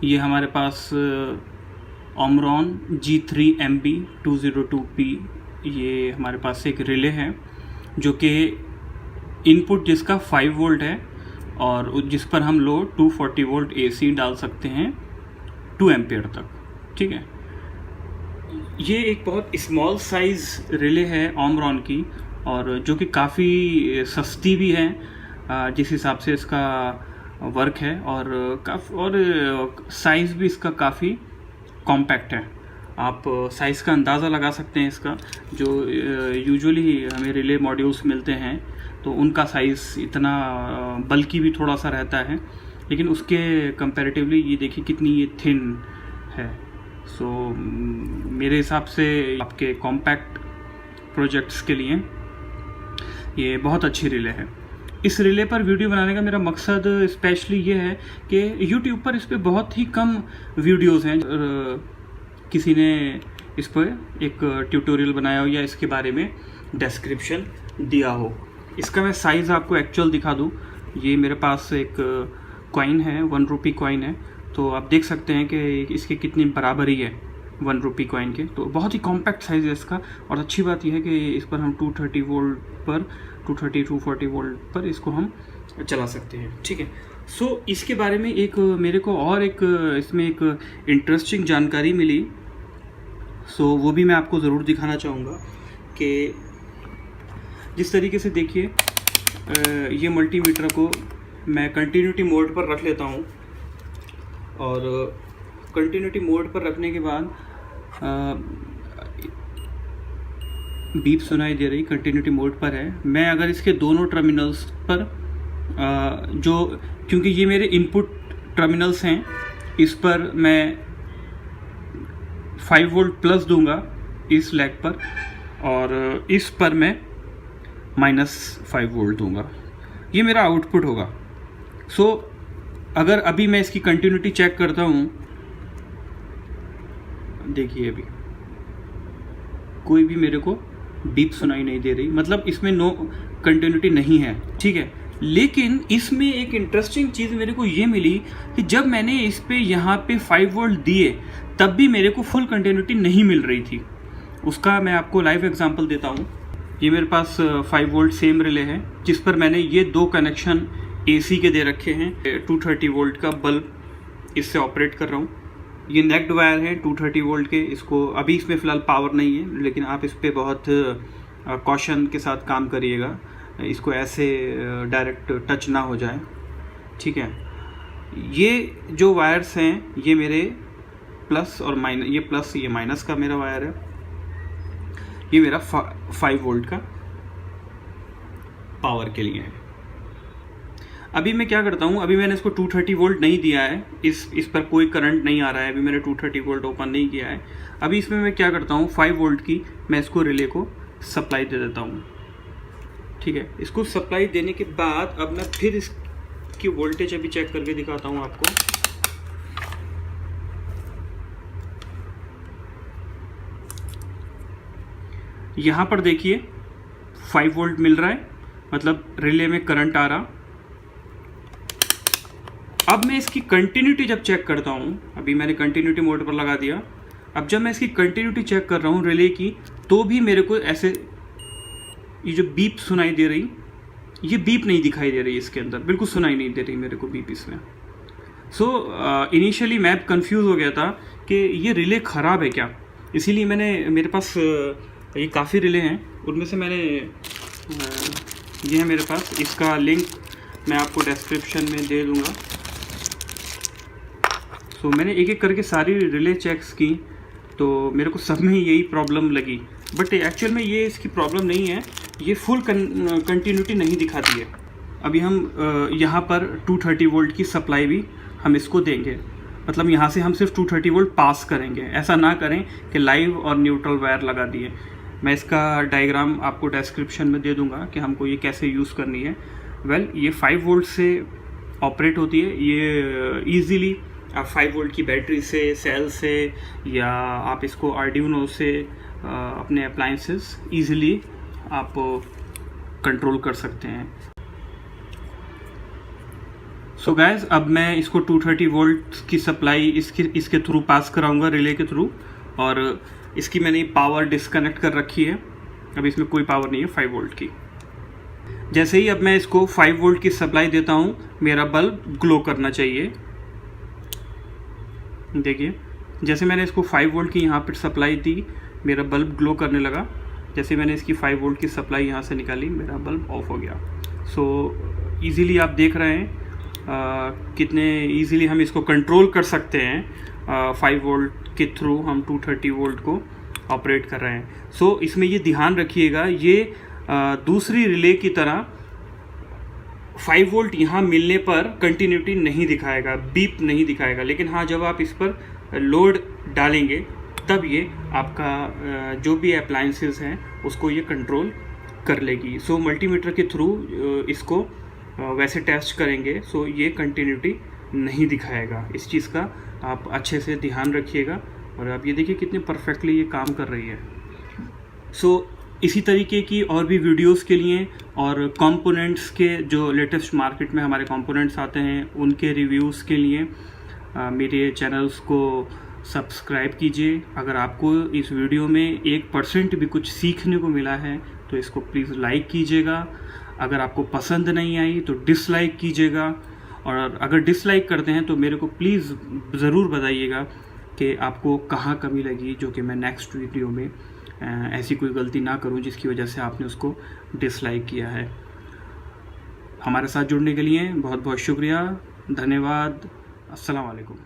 ये हमारे पास Omron G3MB202P ये हमारे पास एक रिले है जो कि इनपुट जिसका 5 वोल्ट है और जिस पर हम लोड 240 वोल्ट AC डाल सकते हैं 2 एम्पियर तक। ठीक है, ये एक बहुत स्मॉल साइज़ रिले है ओमरॉन की और जो कि काफ़ी सस्ती भी है जिस हिसाब से इसका वर्क है और साइज़ भी इसका काफ़ी कॉम्पैक्ट है। आप साइज़ का अंदाज़ा लगा सकते हैं इसका। जो यूजुअली हमें रिले मॉड्यूल्स मिलते हैं तो उनका साइज़ इतना बल्कि भी थोड़ा सा रहता है, लेकिन उसके कंपैरेटिवली ये देखिए कितनी ये थिन है। सो मेरे हिसाब से आपके कॉम्पैक्ट प्रोजेक्ट्स के लिए ये बहुत अच्छी रिले है। इस रिले पर वीडियो बनाने का मेरा मकसद स्पेशली ये है कि YouTube पर इस पर बहुत ही कम वीडियोस हैं। किसी ने इस पर एक ट्यूटोरियल बनाया हो या इसके बारे में डिस्क्रिप्शन दिया हो। इसका मैं साइज़ आपको एक्चुअल दिखा दूँ। ये मेरे पास एक कॉइन है, 1 रुपी कॉइन है, तो आप देख सकते हैं कि इसके कितनी बराबरी है 1 रुपी कॉइन के। तो बहुत ही कॉम्पैक्ट साइज़ है इसका और अच्छी बात यह है कि इस पर हम 230 वोल्ट पर 240 वोल्ट पर इसको हम चला सकते हैं। ठीक है, सो इसके बारे में एक मेरे को और एक इसमें एक इंटरेस्टिंग जानकारी मिली। सो वो भी मैं आपको ज़रूर दिखाना चाहूँगा कि जिस तरीके से देखिए ये मल्टीमीटर को मैं कंटिन्यूटी मोड पर रख लेता हूँ और कंटिन्यूटी मोड पर रखने के बाद बीप सुनाई दे रही, कंटिन्यूटी मोड पर है। मैं अगर इसके दोनों टर्मिनल्स पर क्योंकि ये मेरे इनपुट टर्मिनल्स हैं, इस पर मैं 5 वोल्ट प्लस दूंगा इस लेग पर और इस पर मैं -5 वोल्ट दूंगा। ये मेरा आउटपुट होगा। सो अगर अभी मैं इसकी कंटिन्यूटी चेक करता हूँ, देखिए अभी कोई भी मेरे को बीप सुनाई नहीं दे रही, मतलब इसमें नो कंटिन्यूटी नहीं है। ठीक है, लेकिन इसमें एक इंटरेस्टिंग चीज़ मेरे को ये मिली कि जब मैंने इस पे यहाँ पे 5 वोल्ट दिए तब भी मेरे को फुल कंटिन्यूटी नहीं मिल रही थी। उसका मैं आपको लाइव एग्जांपल देता हूँ। ये मेरे पास 5 वोल्ट सेम रिले है जिस पर मैंने ये 2 कनेक्शन AC के दे रखे हैं। 230 वोल्ट का बल्ब इससे ऑपरेट कर रहा हूँ। ये नेक्ड वायर है 230 वोल्ट के। इसको अभी इसमें फ़िलहाल पावर नहीं है, लेकिन आप इस पर बहुत कॉशन के साथ काम करिएगा, इसको ऐसे डायरेक्ट टच ना हो जाए। ठीक है, ये जो वायर्स हैं ये मेरे प्लस और माइनस, ये प्लस ये माइनस का मेरा वायर है। ये मेरा 5 वोल्ट का पावर के लिए है। अभी मैं क्या करता हूँ, अभी मैंने इसको 230 वोल्ट नहीं दिया है, इस पर कोई करंट नहीं आ रहा है, अभी मैंने 230 वोल्ट ओपन नहीं किया है। अभी इसमें मैं क्या करता हूँ, 5 वोल्ट की मैं इसको रिले को सप्लाई दे देता हूँ। ठीक है, इसको सप्लाई देने के बाद अब मैं फिर इसकी वोल्टेज अभी चेक करके दिखाता हूँ आपको। यहाँ पर देखिए 5 वोल्ट मिल रहा है, मतलब रिले में करंट आ रहा। अब मैं इसकी कंटिन्यूटी जब चेक करता हूँ, अभी मैंने कंटिन्यूटी मोड पर लगा दिया, अब जब मैं इसकी कंटिन्यूटी चेक कर रहा हूँ रिले की, तो भी मेरे को ऐसे ये जो बीप सुनाई दे रही, ये बीप नहीं दिखाई दे रही इसके अंदर, बिल्कुल सुनाई नहीं दे रही मेरे को बीप इसमें। सो इनिशियली मैं कंफ्यूज हो गया था कि ये रिले ख़राब है क्या, इसीलिए मेरे पास ये काफ़ी रिले हैं, उनमें से मैंने ये है मेरे पास, इसका लिंक मैं आपको डिस्क्रिप्शन में दे दूँगा। तो मैंने एक एक करके सारी रिले चेक्स की तो मेरे को सब में यही प्रॉब्लम लगी, बट एक्चुअल में ये इसकी प्रॉब्लम नहीं है, ये फुल कंटिन्यूटी नहीं दिखाती है। अभी हम यहाँ पर 230 वोल्ट की सप्लाई भी हम इसको देंगे, मतलब यहाँ से हम सिर्फ 230 वोल्ट पास करेंगे। ऐसा ना करें कि लाइव और न्यूट्रल वायर लगा दिए। मैं इसका डायग्राम आपको डिस्क्रिप्शन में दे दूँगा कि हमको ये कैसे यूज़ करनी है। वेल, ये 5 वोल्ट से ऑपरेट होती है। ये ईज़िली आप 5 वोल्ट की बैटरी से, सेल से, या आप इसको आर्डिनो से अपने अप्लायंसेस ईज़िली आप कंट्रोल कर सकते हैं। सो गाइस, अब मैं इसको 230 वोल्ट की सप्लाई इसके थ्रू पास कराऊंगा, रिले के थ्रू। और इसकी मैंने पावर डिस्कनेक्ट कर रखी है, अब इसमें कोई पावर नहीं है 5 वोल्ट की। जैसे ही अब मैं इसको 5 वोल्ट की सप्लाई देता हूँ, मेरा बल्ब ग्लो करना चाहिए। देखिए, जैसे मैंने इसको 5 वोल्ट की यहाँ पर सप्लाई दी, मेरा बल्ब ग्लो करने लगा। जैसे मैंने इसकी 5 वोल्ट की सप्लाई यहाँ से निकाली, मेरा बल्ब ऑफ हो गया। सो ईज़िली आप देख रहे हैं कितने ईज़िली हम इसको कंट्रोल कर सकते हैं। 5 वोल्ट के थ्रू हम 230 वोल्ट को ऑपरेट कर रहे हैं। सो इसमें ये ध्यान रखिएगा, ये दूसरी रिले की तरह 5 वोल्ट यहाँ मिलने पर कंटिन्यूटी नहीं दिखाएगा, बीप नहीं दिखाएगा। लेकिन हाँ, जब आप इस पर लोड डालेंगे तब ये आपका जो भी अप्लायंसेस हैं उसको ये कंट्रोल कर लेगी। सो मल्टीमीटर के थ्रू इसको वैसे टेस्ट करेंगे, सो ये कंटिन्यूटी नहीं दिखाएगा। इस चीज़ का आप अच्छे से ध्यान रखिएगा। और आप ये देखिए कितने परफेक्टली ये काम कर रही है। सो इसी तरीके की और भी वीडियोस के लिए और कंपोनेंट्स के जो लेटेस्ट मार्केट में हमारे कंपोनेंट्स आते हैं उनके रिव्यूज़ के लिए मेरे चैनल्स को सब्सक्राइब कीजिए। अगर आपको इस वीडियो में 1% भी कुछ सीखने को मिला है तो इसको प्लीज़ लाइक कीजिएगा। अगर आपको पसंद नहीं आई तो डिसलाइक कीजिएगा। और अगर डिसलाइक करते हैं तो मेरे को प्लीज़ ज़रूर बताइएगा कि आपको कहाँ कमी लगी, जो कि मैं नेक्स्ट वीडियो में ऐसी कोई गलती ना करूं जिसकी वजह से आपने उसको डिसलाइक किया है। हमारे साथ जुड़ने के लिए बहुत बहुत शुक्रिया, धन्यवाद। अस्सलाम वालेकुम।